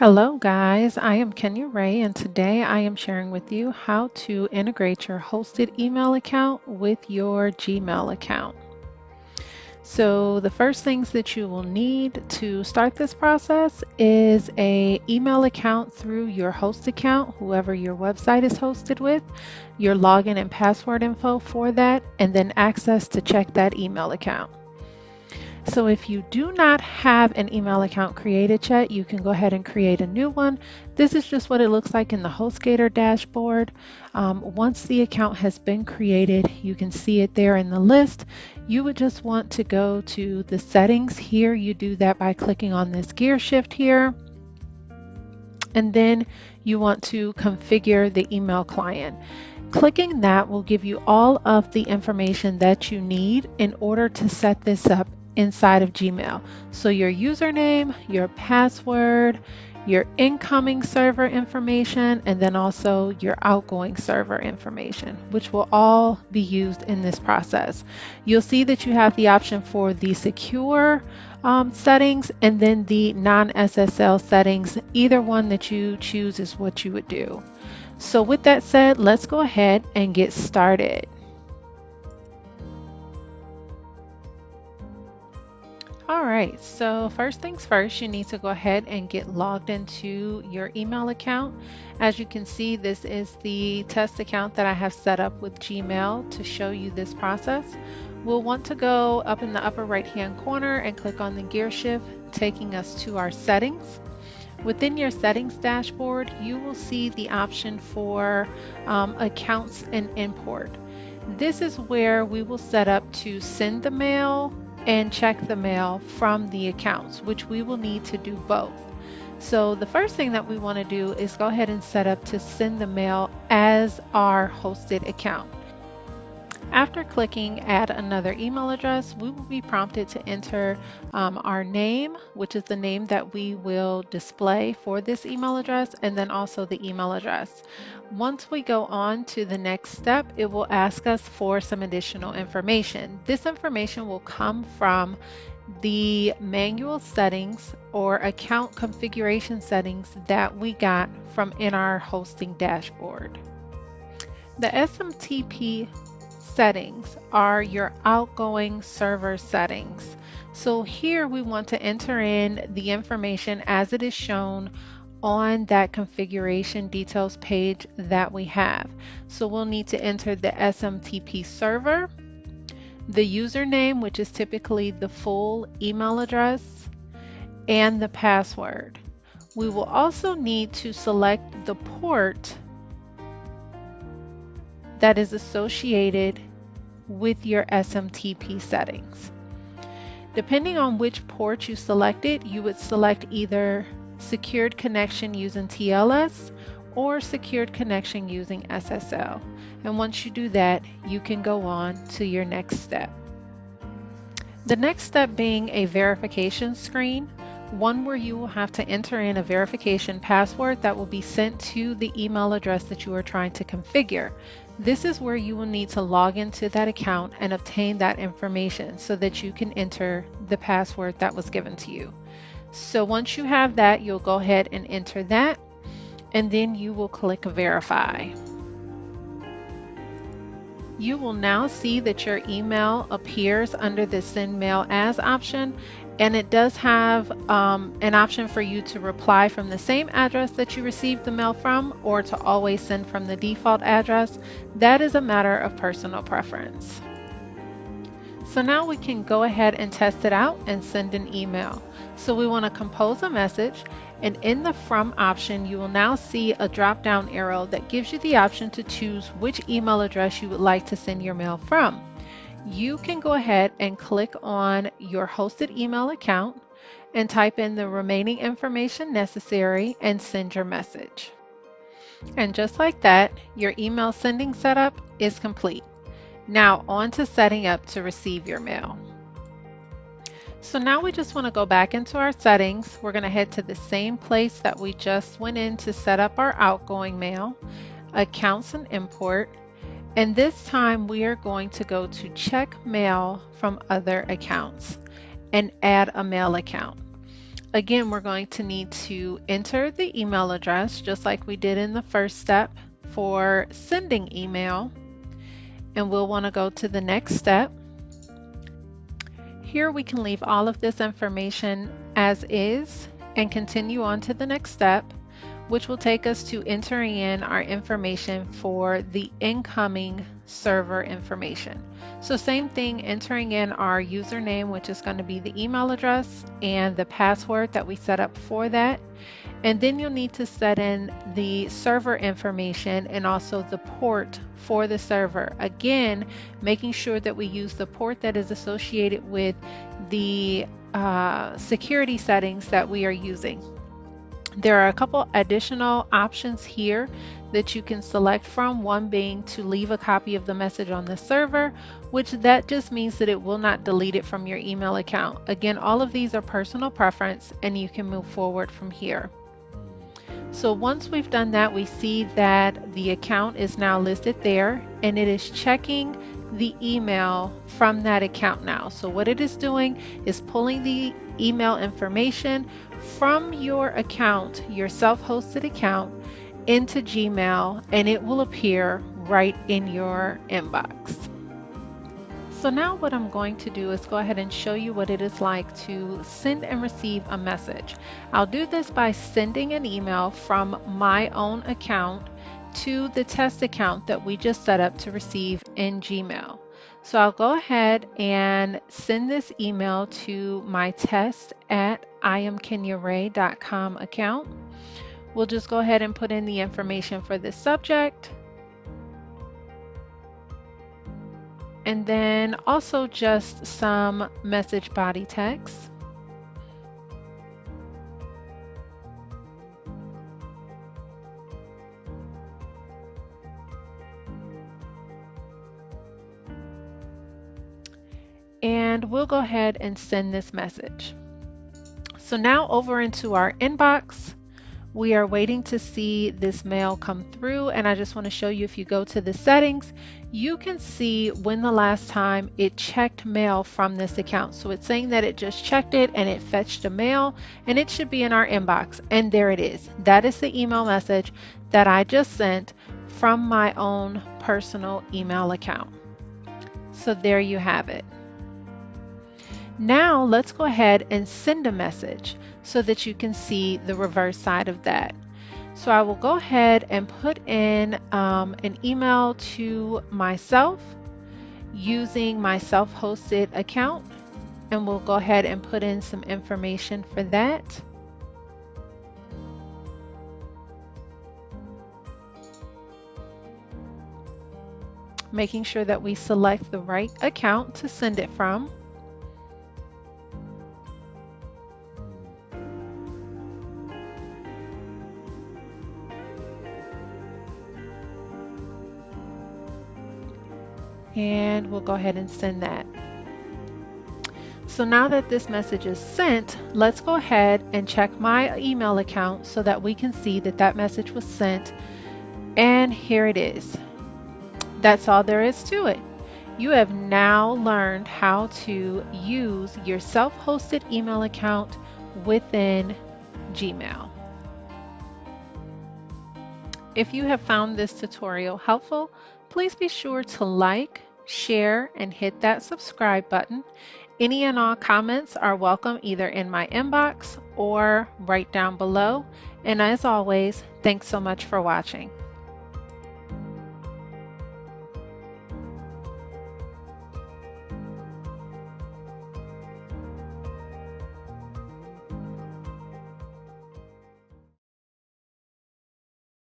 Hello guys, I am Kenya Ray and today I am sharing with you how to integrate your hosted email account with your Gmail account. So the first things that you will need to start this process is a email account through your host account, whoever your website is hosted with, your login and password info for that, and then access to check that email account. So if you do not have an email account created yet, you can go ahead and create a new one. This is just what it looks like in the HostGator dashboard. Once the account has been created, you can see it there in the list. You would just want to go to the settings here. You do that by clicking on this gear shift here. And then you want to configure the email client. Clicking that will give you all of the information that you need in order to set this up inside of Gmail. So your username, your password, your incoming server information, and then also your outgoing server information, which will all be used in this process. You'll see that you have the option for the secure settings and then the non-SSL settings. Either one that you choose is what you would do. So with that said, let's go ahead and get started. All right, so first things first, you need to go ahead and get logged into your email account. As you can see, this is the test account that I have set up with Gmail to show you this process. We'll want to go up in the upper right-hand corner and click on the gear shift, taking us to our settings. Within your settings dashboard, you will see the option for accounts and import. This is where we will set up to send the mail and check the mail from the accounts, which we will need to do both. So the first thing that we want to do is go ahead and set up to send the mail as our hosted account. After clicking add another email address, we will be prompted to enter our name, which is the name that we will display for this email address, and then also the email address. Once we go on to the next step, it will ask us for some additional information. This information will come from the manual settings or account configuration settings that we got from in our hosting dashboard. The SMTP settings are your outgoing server settings. So here we want to enter in the information as it is shown on that configuration details page that we have. So we'll need to enter the SMTP server, the username, which is typically the full email address, and the password. We will also need to select the port that is associated with your SMTP settings. Depending on which port you selected, you would select either secured connection using TLS or secured connection using SSL. And once you do that, you can go on to your next step. The next step being a verification screen, one where you will have to enter in a verification password that will be sent to the email address that you are trying to configure. This is where you will need to log into that account and obtain that information so that you can enter the password that was given to you. So once you have that, you'll go ahead and enter that, and then you will click verify. You will now see that your email appears under the send mail as option, and it does have an option for you to reply from the same address that you received the mail from, or to always send from the default address. That is a matter of personal preference. So now we can go ahead and test it out and send an email. So we want to compose a message, and in the from option, you will now see a drop down arrow that gives you the option to choose which email address you would like to send your mail from. You can go ahead and click on your hosted email account and type in the remaining information necessary and send your message. And just like that, your email sending setup is complete. Now on to setting up to receive your mail. So now we just want to go back into our settings. We're going to head to the same place that we just went in to set up our outgoing mail, accounts and import. And this time we are going to go to check mail from other accounts and add a mail account. Again, we're going to need to enter the email address just like we did in the first step for sending email, and we'll want to go to the next step. Here we can leave all of this information as is and continue on to the next step, which will take us to entering in our information for the incoming server information. So same thing, entering in our username, which is going to be the email address, and the password that we set up for that. And then you'll need to set in the server information and also the port for the server. Again, making sure that we use the port that is associated with the security settings that we are using. There are a couple additional options here that you can select from, one being to leave a copy of the message on the server, which that just means that it will not delete it from your email account. Again, all of these are personal preference and you can move forward from here. So once we've done that, we see that the account is now listed there and it is checking the email from that account now. So what it is doing is pulling the email information from your account, your self-hosted account, into Gmail, and it will appear right in your inbox. So now what I'm going to do is go ahead and show you what it is like to send and receive a message. I'll do this by sending an email from my own account to the test account that we just set up to receive in Gmail. So I'll go ahead and send this email to my test@iamkenyaray.com account. We'll just go ahead and put in the information for this subject. And then also just some message body text. And we'll go ahead and send this message. So now over into our inbox, we are waiting to see this mail come through, and I just want to show you, if you go to the settings, you can see when the last time it checked mail from this account. So it's saying that it just checked it and it fetched a mail, and it should be in our inbox, and there it is. That is the email message that I just sent from my own personal email account. So there you have it. Now let's go ahead and send a message so that you can see the reverse side of that. So I will go ahead and put in an email to myself using my self-hosted account, and we'll go ahead and put in some information for that. Making sure that we select the right account to send it from. And we'll go ahead and send that. So now that this message is sent, let's go ahead and check my email account so that we can see that that message was sent. And here it is. That's all there is to it. You have now learned how to use your self-hosted email account within Gmail. If you have found this tutorial helpful, please be sure to like, share, and hit that subscribe button. Any and all comments are welcome either in my inbox or right down below. And as always, thanks so much for watching.